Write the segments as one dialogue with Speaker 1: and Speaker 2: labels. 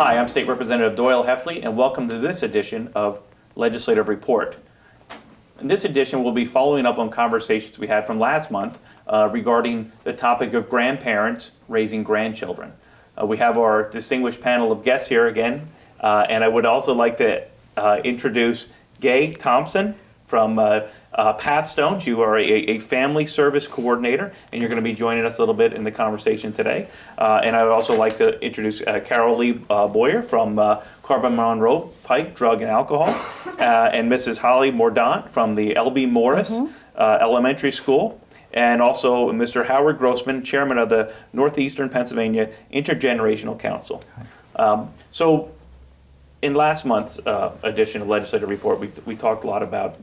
Speaker 1: Hi, I'm State Representative Doyle Heffley, and welcome to this edition of Legislative Report. In this edition, we'll be following up on conversations we had from last month regarding the topic of grandparents raising grandchildren. We have our distinguished panel of guests here again, and I would also like to introduce Gay Thompson from Pathstones. You are a family service coordinator, and you're going to be joining us a little bit in the conversation today. And I would also like to introduce Carol Lee Boyer from Carbon Monroe Pike Drug and Alcohol, and Mrs. Holly Mordaunt from the L.B. Morris Elementary School, and also Mr. Howard Grossman, chairman of the Northeastern Pennsylvania Intergenerational Council. So in last month's edition of Legislative Report, we talked a lot about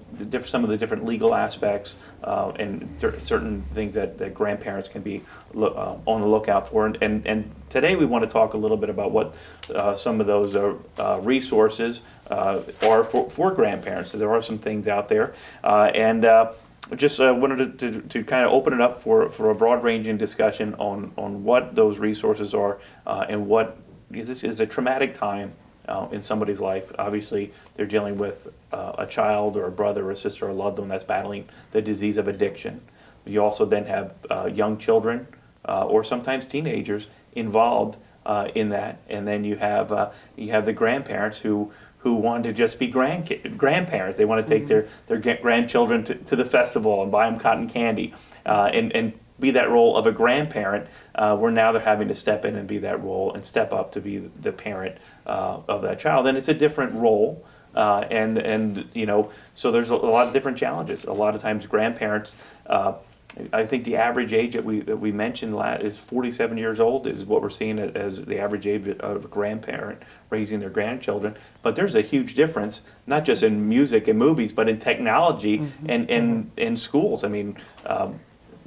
Speaker 1: some of the different legal aspects and certain things that grandparents can be on the lookout for. And today we want to talk a little bit about what some of those resources are for grandparents. So there are some things out there. Just wanted to kind of open it up for a broad-ranging discussion on what those resources are and what this is a traumatic time in somebody's life. Obviously, they're dealing with a child or a brother or a sister or a loved one that's battling the disease of addiction. You also then have young children or sometimes teenagers involved in that, and then you have the grandparents who want to just be grandparents. They want to take their grandchildren to the festival and buy them cotton candy and be that role of a grandparent, where now they're having to step in and be that role and step up to be the parent of that child. And it's a different role, and you know, so there's a lot of different challenges. A lot of times grandparents, I think the average age that we mentioned is 47 years old is what we're seeing as the average age of a grandparent raising their grandchildren. But there's a huge difference, not just in music and movies, but in technology and in schools. I mean,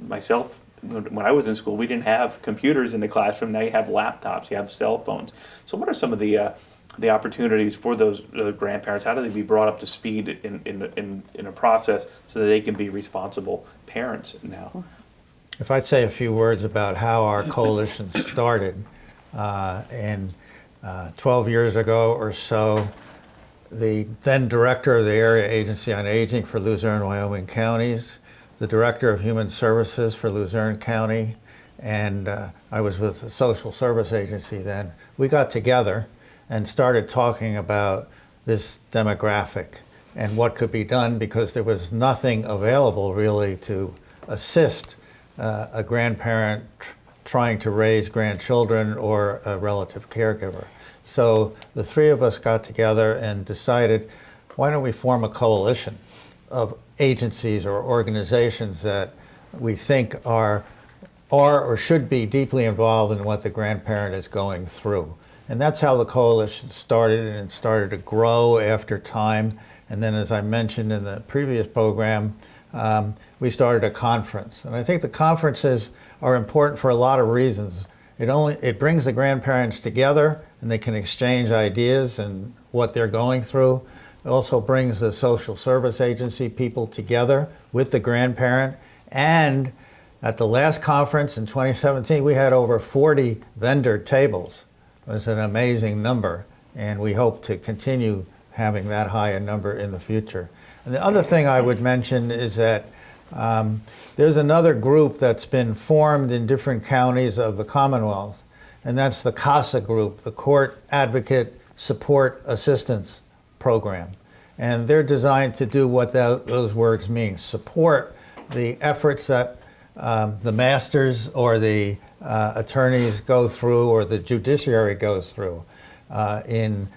Speaker 1: myself, when I was in school, we didn't have computers in the classroom. Now you have laptops, you have cell phones. So what are some of the opportunities for those grandparents? How do they be brought up to speed in a process so that they can be responsible parents now?
Speaker 2: If I'd say a few words about how our coalition started, and 12 years ago or so, the then director of the Area Agency on Aging for Luzerne, Wyoming counties, the Director of Human Services for Luzerne County, and I was with the Social Service Agency then. We got together and started talking about this demographic and what could be done, because there was nothing available really to assist a grandparent trying to raise grandchildren or a relative caregiver. So the three of us got together and decided, why don't we form a coalition of agencies or organizations that we think are or should be deeply involved in what the grandparent is going through. And that's how the coalition started, and it started to grow after time. And then, as I mentioned in the previous program, we started a conference. And I think the conferences are important for a lot of reasons. It brings the grandparents together, and they can exchange ideas and what they're going through. It also brings the social service agency people together with the grandparent. And at the last conference in 2017, we had over 40 vendor tables. It was an amazing number, and we hope to continue having that high a number in the future. And the other thing I would mention is that there's another group that's been formed in different counties of the Commonwealth, and that's the CASA group, the Court Advocate Support Assistance Program. And they're designed to do what those words mean: support the efforts that the masters or the attorneys go through, or the judiciary goes through in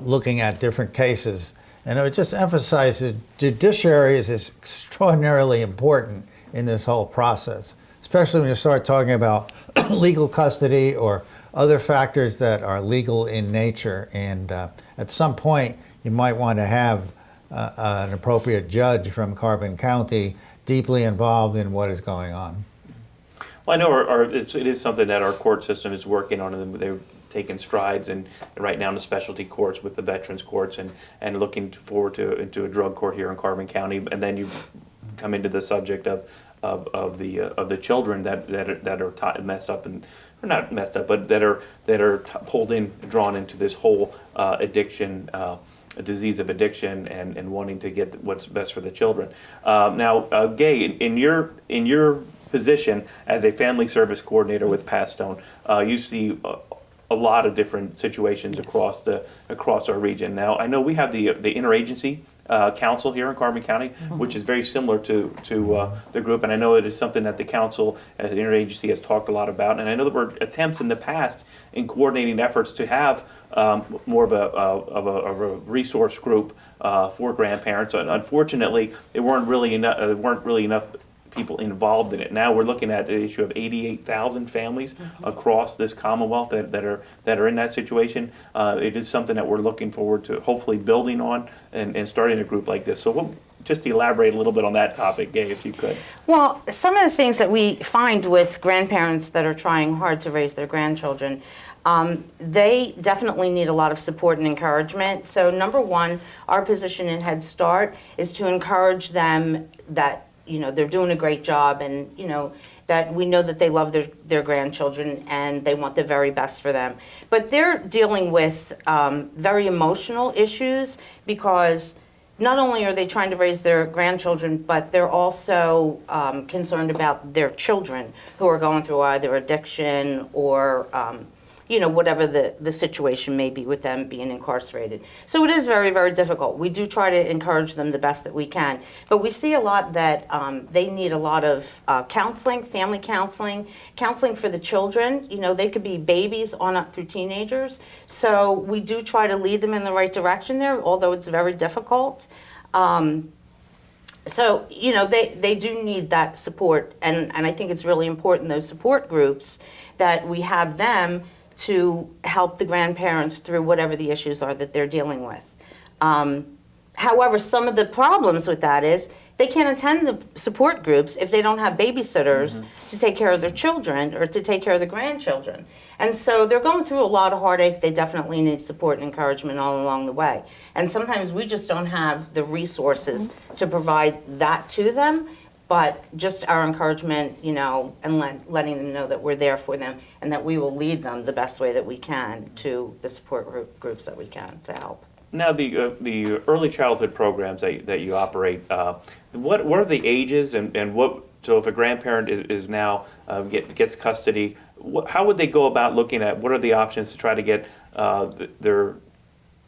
Speaker 2: looking at different cases. And I would just emphasize that judiciary is extraordinarily important in this whole process, especially when you start talking about legal custody or other factors that are legal in nature. And at some point, you might want to have an appropriate judge from Carbon County deeply involved in what is going on.
Speaker 1: Well, I know it is something that our court system is working on, and they're taking strides and right now in the specialty courts with the veterans courts, and looking forward to into a drug court here in Carbon County. And then you come into the subject of the children that are messed up and or not messed up, but that are pulled in, drawn into this whole addiction. A disease of addiction and wanting to get what's best for the children. Now, Gay, in your position as a family service coordinator with Passstone, you see a lot of different situations across our region. Now, I know we have the interagency council here in Carbon County, which is very similar to the group, and I know it is something that the council as an interagency has talked a lot about, and I know there were attempts in the past in coordinating efforts to have more of a resource group for grandparents. And unfortunately, there weren't really enough people involved in it. Now we're looking at the issue of 88,000 families across this Commonwealth that are in that situation. It is something that we're looking forward to hopefully building on and starting a group like this. So we'll just elaborate a little bit on that topic, Gay, if you could.
Speaker 3: Well, some of the things that we find with grandparents that are trying hard to raise their grandchildren, they definitely need a lot of support and encouragement. So number one, our position in Head Start is to encourage them that they're doing a great job, and that we know that they love their grandchildren and they want the very best for them. But they're dealing with very emotional issues, because not only are they trying to raise their grandchildren, but they're also concerned about their children who are going through either addiction or whatever the situation may be with them being incarcerated. So it is very, very difficult. We do try to encourage them the best that we can. But we see a lot that they need a lot of counseling, family counseling, counseling for the children. They could be babies on up through teenagers. So we do try to lead them in the right direction there, although it's very difficult. So, they do need that support. And I think it's really important, those support groups, that we have them to help the grandparents through whatever the issues are that they're dealing with. However, some of the problems with that is they can't attend the support groups if they don't have babysitters to take care of their children or to take care of the grandchildren. And so they're going through a lot of heartache. They definitely need support and encouragement all along the way. And sometimes we just don't have the resources to provide that to them. But just our encouragement, and letting them know that we're there for them and that we will lead them the best way that we can to the support groups that we can to help.
Speaker 1: Now, the early childhood programs that you operate, what are the ages and what? So, if a grandparent is now gets custody, how would they go about looking at what are the options to try to get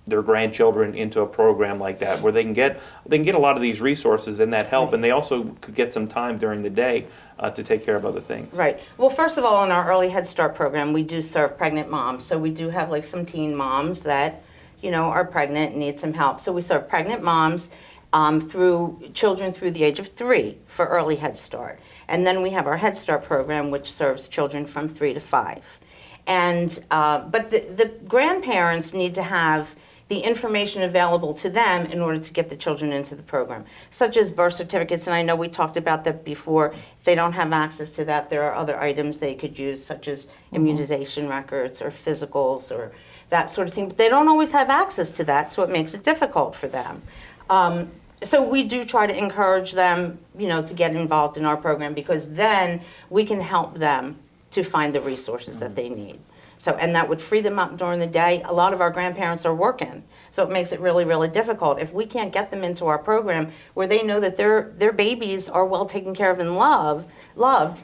Speaker 1: their grandchildren into a program like that, where they can get a lot of these resources and that help, and they also could get some time during the day to take care of other things.
Speaker 3: Right. Well, first of all, in our early Head Start program, we do serve pregnant moms. So we do have some teen moms that are pregnant and need some help. So we serve pregnant moms through children through the age of 3 for early Head Start, and then we have our Head Start program, which serves children from 3 to 5. And but the grandparents need to have the information available to them in order to get the children into the program, such as birth certificates. And I know we talked about that before. If they don't have access to that, there are other items they could use, such as immunization records or physicals or that sort of thing. But they don't always have access to that, so it makes it difficult for them. So we do try to encourage them, to get involved in our program, because then we can help them to find the resources that they need. So, and that would free them up during the day. A lot of our grandparents are working, so it makes it really, really difficult. If we can't get them into our program where they know that their babies are well taken care of and loved,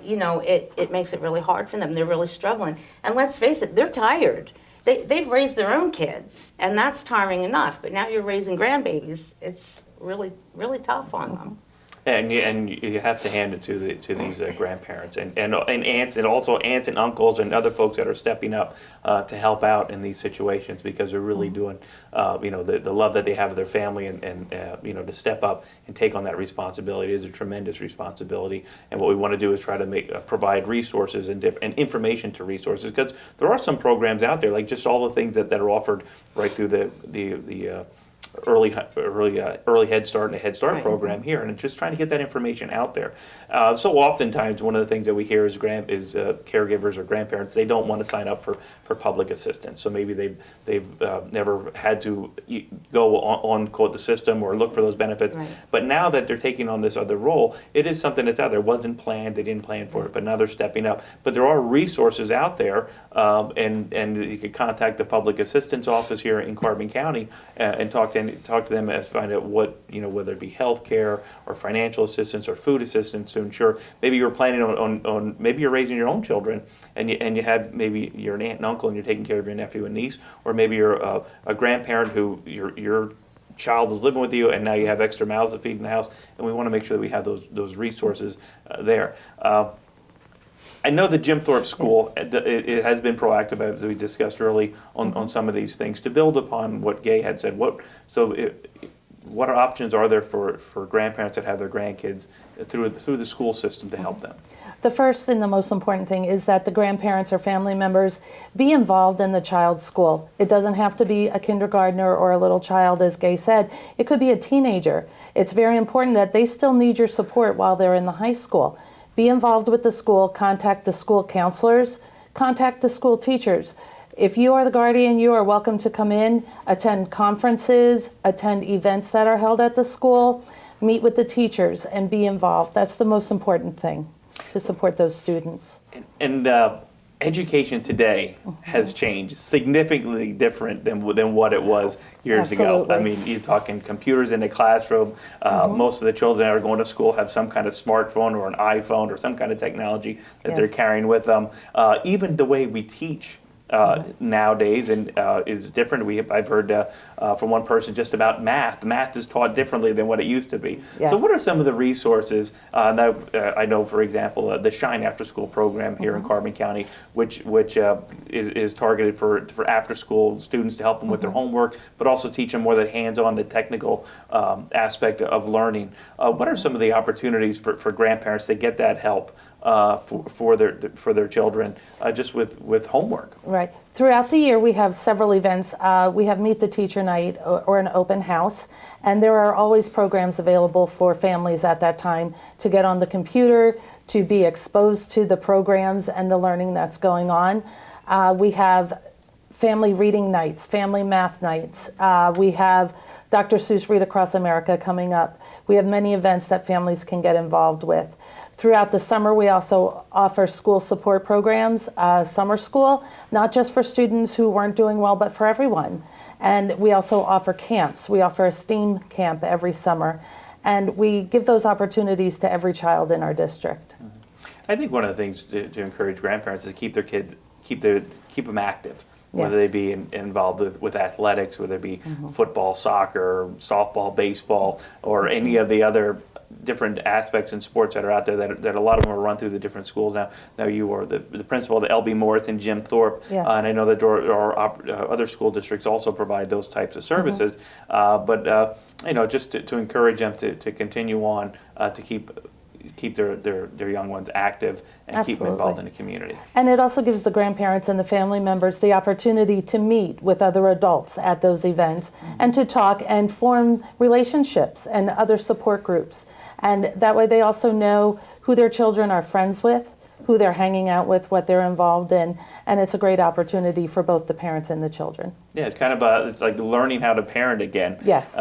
Speaker 3: it makes it really hard for them. They're really struggling. And let's face it, they're tired. They've raised their own kids, and that's tiring enough. But now you're raising grandbabies. It's really, really tough on them.
Speaker 1: And you have to hand it to these grandparents and aunts, and also aunts and uncles and other folks that are stepping up to help out in these situations, because they're really doing the love that they have of their family, and to step up and take on that responsibility is a tremendous responsibility. And what we want to do is try to provide resources and information to resources, because there are some programs out there, like just all the things that are offered right through the early Head Start and a Head Start
Speaker 3: Right.
Speaker 1: program here, and just trying to get that information out there. So oftentimes, one of the things that we hear is caregivers or grandparents, they don't want to sign up for public assistance. So maybe they've never had to go on quote the system or look for those benefits.
Speaker 3: Right.
Speaker 1: But now that they're taking on this other role, it is something that's out there. It wasn't planned, they didn't plan for it, but now they're stepping up. But there are resources out there, and you could contact the Public Assistance Office here in Carbon County and talk to them and find out what, whether it be health care or financial assistance or food assistance to ensure maybe you're planning on maybe you're raising your own children and you have maybe you're an aunt and uncle and you're taking care of your nephew and niece, or maybe you're a grandparent who your child is living with you and now you have extra mouths to feed in the house, and we want to make sure that we have those resources there. I know the Jim Thorpe School, it has been proactive, as we discussed early, on some of these things. To build upon what Gay had said, what options are there for grandparents that have their grandkids through the school system to help them?
Speaker 4: The first and the most important thing is that the grandparents or family members be involved in the child's school. It doesn't have to be a kindergartner or a little child, as Gay said. It could be a teenager. It's very important that they still need your support while they're in the high school. Be involved with the school, contact the school counselors, contact the school teachers. If you are the guardian, you are welcome to come in, attend conferences, attend events that are held at the school, meet with the teachers, and be involved. That's the most important thing, to support those students.
Speaker 1: And education today has changed, significantly different than what it was years ago.
Speaker 4: Absolutely.
Speaker 1: I mean, you're talking computers in the classroom. Most of the children that are going to school have some kind of smartphone or an iPhone or some kind of technology that they're
Speaker 4: Yes.
Speaker 1: carrying with them. Even the way we teach nowadays is different. I've heard from one person just about math. Math is taught differently than what it used to be.
Speaker 4: Yes.
Speaker 1: So what are some of the resources that I know, for example, the Shine After School program here in Carbon County, which is targeted for after school students to help them with their homework, but also teach them more the hands-on, the technical aspect of learning. What are some of the opportunities for grandparents to get that help for their children just with homework?
Speaker 4: Right. Throughout the year, we have several events. We have Meet the Teacher Night or an open house, and there are always programs available for families at that time to get on the computer, to be exposed to the programs and the learning that's going on. We have family reading nights, family math nights. We have Dr. Seuss Read Across America coming up. We have many events that families can get involved with. Throughout the summer, we also offer school support programs, summer school, not just for students who weren't doing well, but for everyone. And we also offer camps. We offer a STEAM camp every summer. And we give those opportunities to every child in our district.
Speaker 1: I think one of the things to encourage grandparents is to keep their kids, keep them active. Whether
Speaker 4: Yes.
Speaker 1: they be involved with athletics, whether it be football, soccer, softball, baseball, or any of the other different aspects in sports that are out there that a lot of them are run through the different schools now. Now you are the principal of the LB Morris and Jim Thorpe,
Speaker 4: Yes.
Speaker 1: and I know that there are other school districts also provide those types of services. But just to encourage them to continue on to keep their young ones active and keep them involved in the community.
Speaker 4: And it also gives the grandparents and the family members the opportunity to meet with other adults at those events and to talk and form relationships and other support groups. And that way they also know who their children are friends with, who they're hanging out with, what they're involved in, and it's a great opportunity for both the parents and the children.
Speaker 1: Yeah, it's kind of it's like learning how to parent again.
Speaker 4: Yes.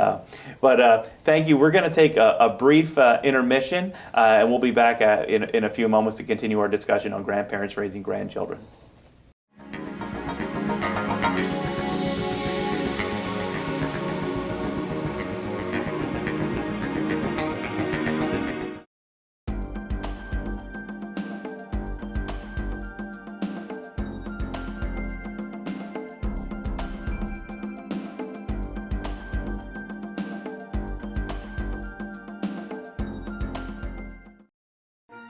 Speaker 1: But thank you. We're going to take a brief intermission, and we'll be back in a few moments to continue our discussion on grandparents raising grandchildren.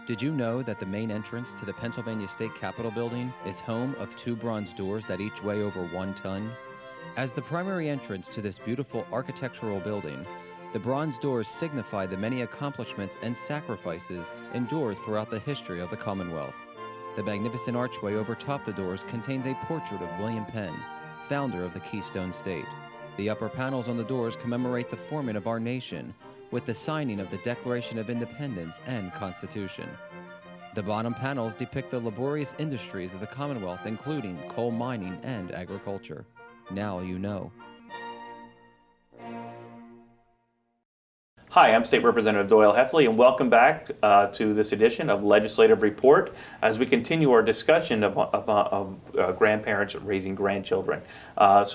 Speaker 5: Did you know that the main entrance to the Pennsylvania State Capitol building is home of 2 bronze doors that each weigh over 1 ton? As the primary entrance to this beautiful architectural building, the bronze doors signify the many accomplishments and sacrifices endured throughout the history of the Commonwealth. The magnificent archway over top the doors contains a portrait of William Penn, founder of the Keystone State. The upper panels on the doors commemorate the forming of our nation with the signing of the Declaration of Independence and Constitution. The bottom panels depict the laborious industries of the Commonwealth, including coal mining and agriculture. Now you know.
Speaker 1: Hi, I'm State Representative Doyle Heffley, and welcome back to this edition of Legislative Report as we continue our discussion of grandparents raising grandchildren. While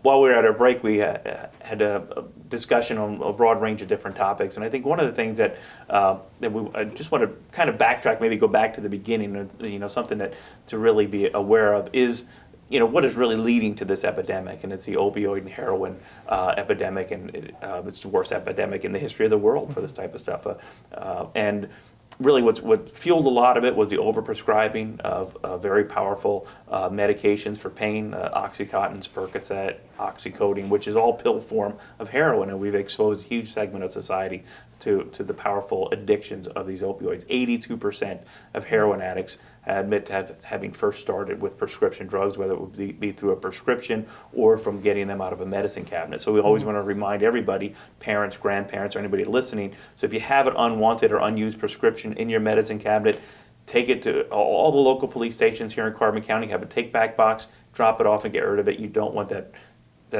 Speaker 1: we were at our break, we had a discussion on a broad range of different topics, and I think one of the things that I just want to kind of backtrack, maybe go back to the beginning, something that to really be aware of is what is really leading to this epidemic, and it's the opioid and heroin epidemic, and it's the worst epidemic in the history of the world for this type of stuff. And really what fueled a lot of it was the overprescribing of very powerful medications for pain, Oxycontin, Percocet, oxycodone, which is all pill form of heroin, and we've exposed a huge segment of society to the powerful addictions of these opioids. 82% of heroin addicts admit to having first started with prescription drugs, whether it would be through a prescription or from getting them out of a medicine cabinet. So we always want to remind everybody, parents, grandparents, or anybody listening, so if you have an unwanted or unused prescription in your medicine cabinet, take it to all the local police stations here in Carbon County, have a take-back box, drop it off and get rid of it. You don't want that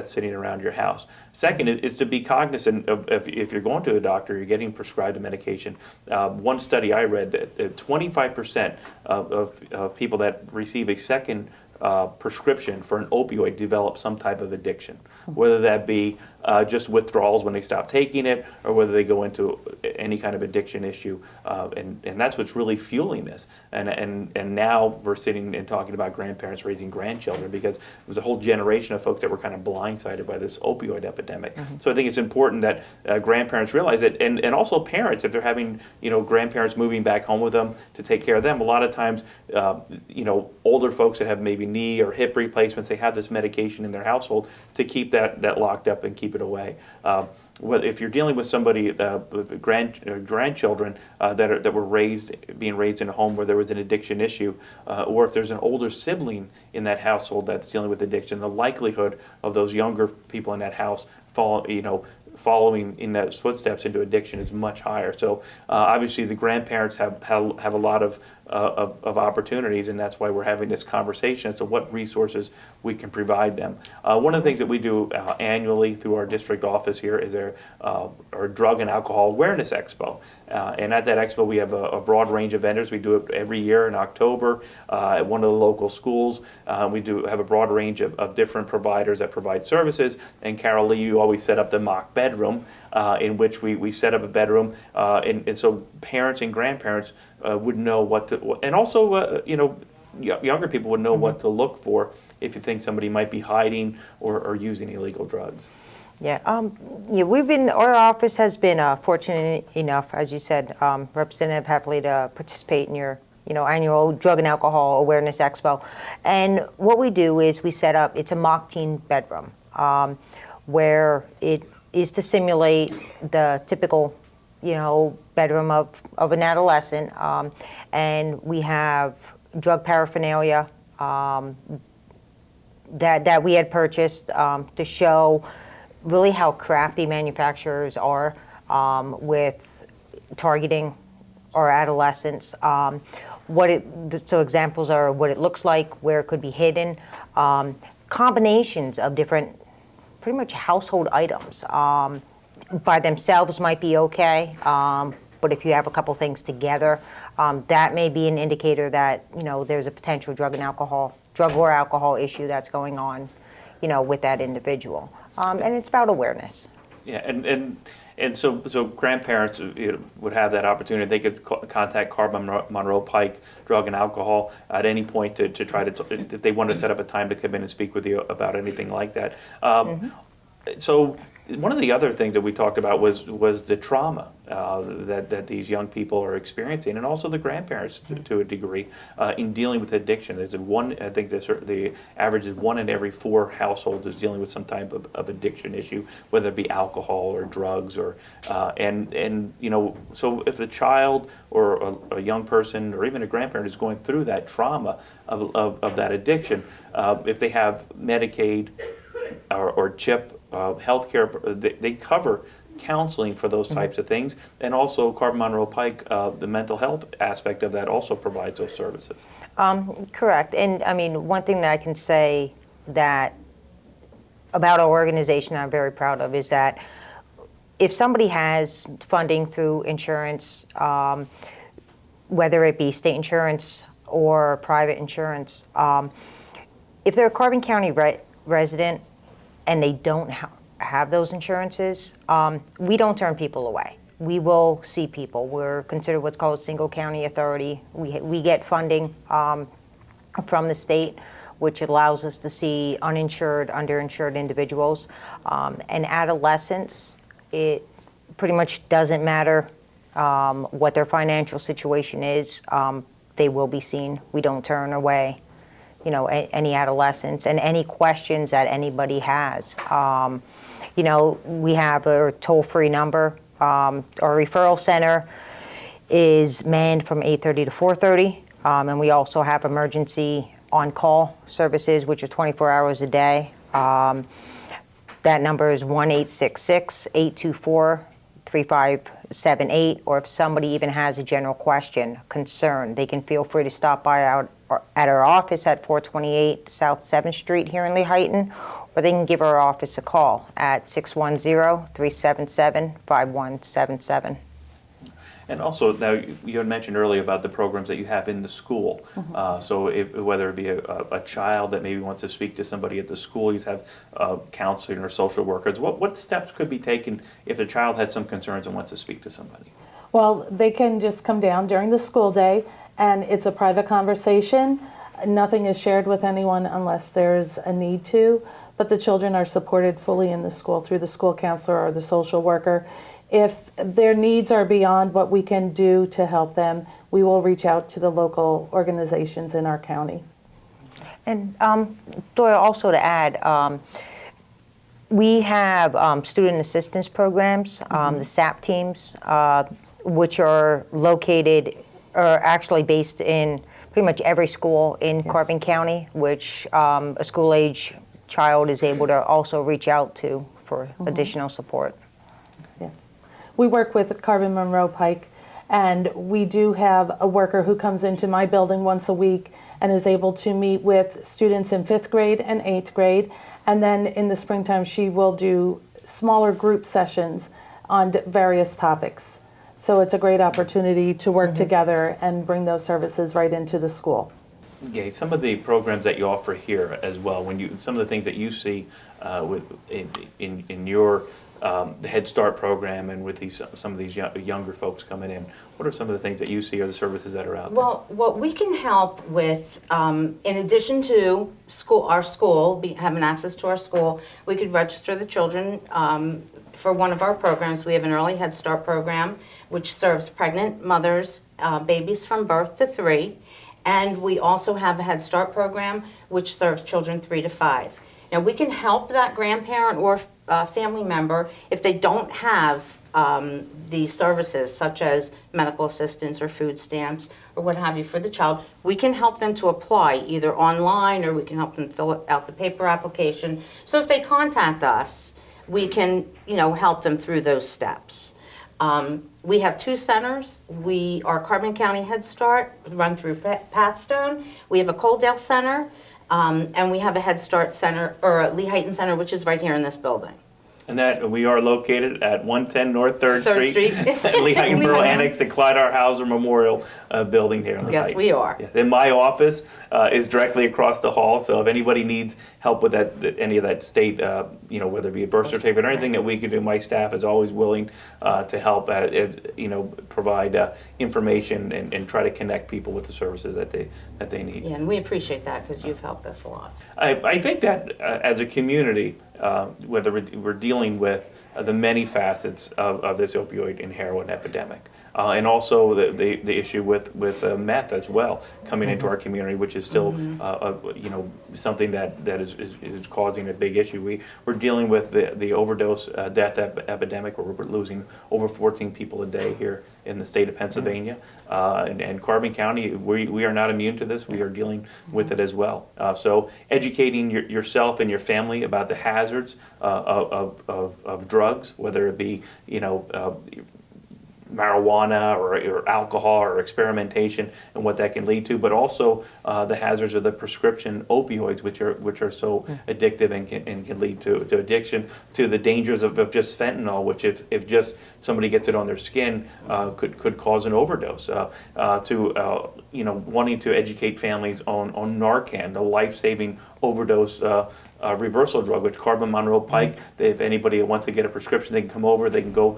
Speaker 1: sitting around your house. Second is to be cognizant of if you're going to a doctor, you're getting prescribed a medication. One study I read that 25% of people that receive a second prescription for an opioid develop some type of addiction, whether that be just withdrawals when they stop taking it, or whether they go into any kind of addiction issue, and that's what's really fueling this. And now we're sitting and talking about grandparents raising grandchildren, because there was a whole generation of folks that were kind of blindsided by this opioid epidemic. So I think it's important that grandparents realize it, and also parents, if they're having grandparents moving back home with them to take care of them. A lot of times, older folks that have maybe knee or hip replacements, they have this medication in their household to keep that locked up and keep it away. If you're dealing with somebody with grandchildren that were being raised in a home where there was an addiction issue, or if there's an older sibling in that household that's dealing with addiction, the likelihood of those younger people in that house following in those footsteps into addiction is much higher. So obviously the grandparents have a lot of opportunities, and that's why we're having this conversation as to what resources we can provide them. One of the things that we do annually through our district office here is our Drug and Alcohol Awareness Expo. And at that expo we have a broad range of vendors. We do it every year in October at one of the local schools. We do have a broad range of different providers that provide services. And Carol Lee, you always set up the mock bedroom in which we set up a bedroom, and so parents and grandparents would know what to, and also younger people would know what to look for if you think somebody might be hiding or using illegal drugs.
Speaker 6: Yeah, our office has been fortunate enough, as you said, Representative Heffley, to participate in your annual Drug and Alcohol Awareness Expo. And what we do is we set up, it's a mock teen bedroom, where it is to simulate the typical, bedroom of an adolescent. And we have drug paraphernalia that we had purchased to show really how crafty manufacturers are with targeting our adolescents. So examples are what it looks like, where it could be hidden, combinations of different pretty much household items. By themselves might be okay, but if you have a couple things together, that may be an indicator that there's a potential drug or alcohol issue that's going on, with that individual. And it's about awareness.
Speaker 1: Yeah, and so grandparents would have that opportunity. They could contact Carbon Monroe Pike Drug and Alcohol at any point to try to, if they wanted to set up a time to come in and speak with you about anything like that. So one of the other things that we talked about was the trauma that these young people are experiencing, and also the grandparents to a degree in dealing with addiction. There's I think the average is 1 in every 4 households is dealing with some type of addiction issue, whether it be alcohol or drugs or so if a child or a young person or even a grandparent is going through that trauma of that addiction, if they have Medicaid or CHIP healthcare. They cover counseling for those types of things, and also Carbon Monroe Pike, the mental health aspect of that also provides those services.
Speaker 6: Correct. And I mean, one thing that I can say that about our organization I'm very proud of is that if somebody has funding through insurance, whether it be state insurance or private insurance, if they're a Carbon County resident and they don't have those insurances, we don't turn people away. We will see people. We're considered what's called a single county authority. We get funding from the state, which allows us to see uninsured, underinsured individuals. And adolescents, it pretty much doesn't matter what their financial situation is. They will be seen. We don't turn away, any adolescents and any questions that anybody has. We have a toll-free number. Our referral center is manned from 8:30 to 4:30, and we also have emergency on-call services, which are 24 hours a day. That number is 1-866-824-3578, or if somebody even has a general question, concern, they can feel free to stop by out at our office at 428 South 7th Street here in Lehighton, or they can give our office a call at 610-377-5177.
Speaker 1: And also, now you had mentioned earlier about the programs that you have in the school. So whether it be a child that maybe wants to speak to somebody at the school, you have counseling or social workers. What steps could be taken if a child has some concerns and wants to speak to somebody?
Speaker 4: Well, they can just come down during the school day, and it's a private conversation. Nothing is shared with anyone unless there's a need to, but the children are supported fully in the school through the school counselor or the social worker. If their needs are beyond what we can do to help them, we will reach out to the local organizations in our county.
Speaker 6: And Doyle, also to add, we have student assistance programs, the SAP teams, which are located, or actually based in pretty much every school in Carbon County, which a school-age child is able to also reach out to for additional support.
Speaker 4: Yes. We work with Carbon Monroe Pike, and we do have a worker who comes into my building once a week and is able to meet with students in 5th grade and 8th grade. And then in the springtime, she will do smaller group sessions on various topics. So it's a great opportunity to work together and bring those services right into the school.
Speaker 1: Okay, some of the programs that you offer here as well, some of the things that you see in your the Head Start program and with some of these younger folks coming in, what are some of the things that you see are the services that are out there?
Speaker 3: Well, what we can help with, in addition to our school, having access to our school, we could register the children for one of our programs. We have an early Head Start program, which serves pregnant mothers, babies from birth to 3. And we also have a Head Start program, which serves children 3 to 5. Now, we can help that grandparent or family member if they don't have these services, such as medical assistance or food stamps or what have you for the child. We can help them to apply either online, or we can help them fill out the paper application. So if they contact us, we can, help them through those steps. We have 2 centers. We are Carbon County Head Start, run through Pathstone. We have a Coaldale Center, and we have a Head Start Center, or a Lehighton Center, which is right here in this building.
Speaker 1: And that we are located at 110 North 3rd Street. Lehighton
Speaker 3: We
Speaker 1: Borough
Speaker 3: are.
Speaker 1: Annex to Clyde R. Hauser Memorial Building here in Lehighton.
Speaker 3: Yes, we are.
Speaker 1: Yeah. And my office is directly across the hall, so if anybody needs help with any of that state, whether it be a birth certificate or anything that we can do, my staff is always willing to help, provide information and try to connect people with the services that they need.
Speaker 3: Yeah, and we appreciate that because you've helped us a lot.
Speaker 1: I think that as a community, whether we're dealing with the many facets of this opioid and heroin epidemic. And also the issue with meth as well coming into our community, which is still something that is causing a big issue. We're dealing with the overdose death epidemic, where we're losing over 14 people a day here in the state of Pennsylvania. And Carbon County, we are not immune to this. We are dealing with it as well. So educating yourself and your family about the hazards of drugs, whether it be marijuana or alcohol or experimentation and what that can lead to, but also the hazards of the prescription opioids, which are so addictive and can lead to addiction, to the dangers of just fentanyl, which if just somebody gets it on their skin could cause an overdose, to wanting to educate families on Narcan, the life-saving overdose reversal drug, which Carbon Monroe Pike, if anybody wants to get a prescription, they can come over, they can go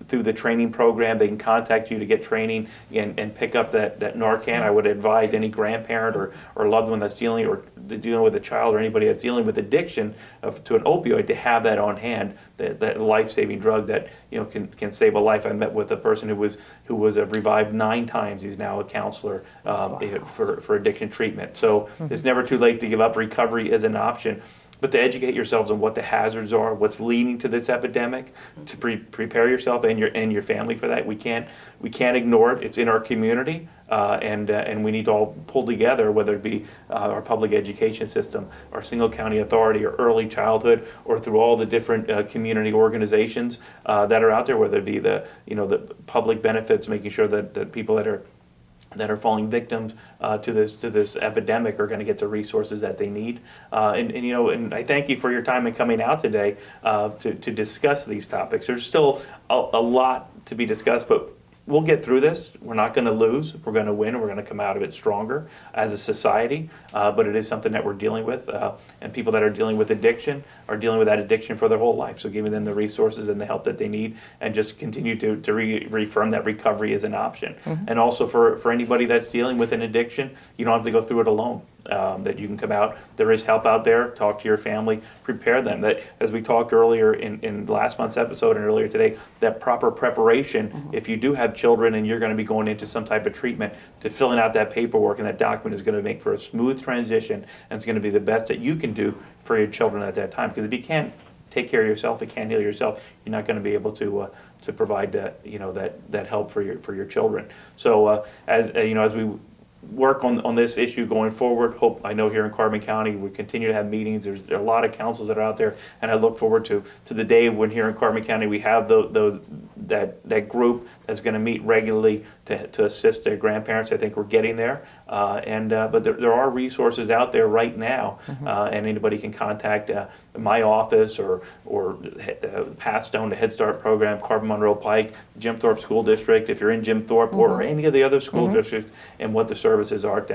Speaker 1: through the training program, they can contact you to get training and pick up that Narcan. I would advise any grandparent or loved one that's dealing with a child or anybody that's dealing with addiction to an opioid to have that on hand, that life-saving drug that can save a life. I met with a person who was revived 9 times. He's now a counselor for addiction treatment. So it's never too late to give up. Recovery is an option. But to educate yourselves on what the hazards are, what's leading to this epidemic, to prepare yourself and your family for that. We can't ignore it. It's in our community, and we need to all pull together, whether it be our public education system, our single county authority, or early childhood, or through all the different community organizations that are out there, whether it be the public benefits, making sure that people that are falling victims to this epidemic are going to get the resources that they need. And I thank you for your time in coming out today to discuss these topics. There's still a lot to be discussed, but we'll get through this. We're not going to lose. We're going to win. We're going to come out of it stronger as a society. But it is something that we're dealing with. And people that are dealing with addiction are dealing with that addiction for their whole life. So giving them the resources and the help that they need, and just continue to reaffirm that recovery is an option. And also for anybody that's dealing with an addiction, you don't have to go through it alone. That you can come out. There is help out there. Talk to your family. Prepare them. That, as we talked earlier in last month's episode and earlier today, that proper preparation, if you do have children and you're going to be going into some type of treatment, to filling out that paperwork and that document is going to make for a smooth transition, and it's going to be the best that you can do for your children at that time. Because if you can't take care of yourself, if you can't heal yourself, you're not going to be able to provide that help for your children. So as we work on this issue going forward. I know here in Carbon County we continue to have meetings. There are a lot of councils that are out there, and I look forward to the day when here in Carbon County we have that group that's going to meet regularly to assist their grandparents. I think we're getting there, but there are resources out there right now, and anybody can contact my office or Pathstone, the Head Start program, Carbon Monroe Pike, Jim Thorpe School District, if you're in Jim Thorpe, or any of the other school districts, and what the services are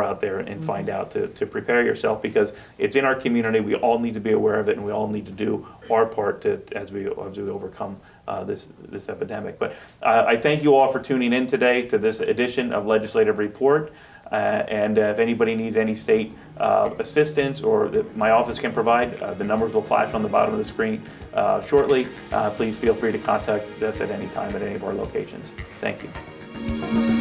Speaker 1: out there, and find out to prepare yourself, because it's in our community. We all need to be aware of it, and we all need to do our part as we overcome this epidemic. But I thank you all for tuning in today to this edition of Legislative Report. And if anybody needs any state assistance or that my office can provide, the numbers will flash on the bottom of the screen shortly. Please feel free to contact us at any time at any of our locations. Thank you.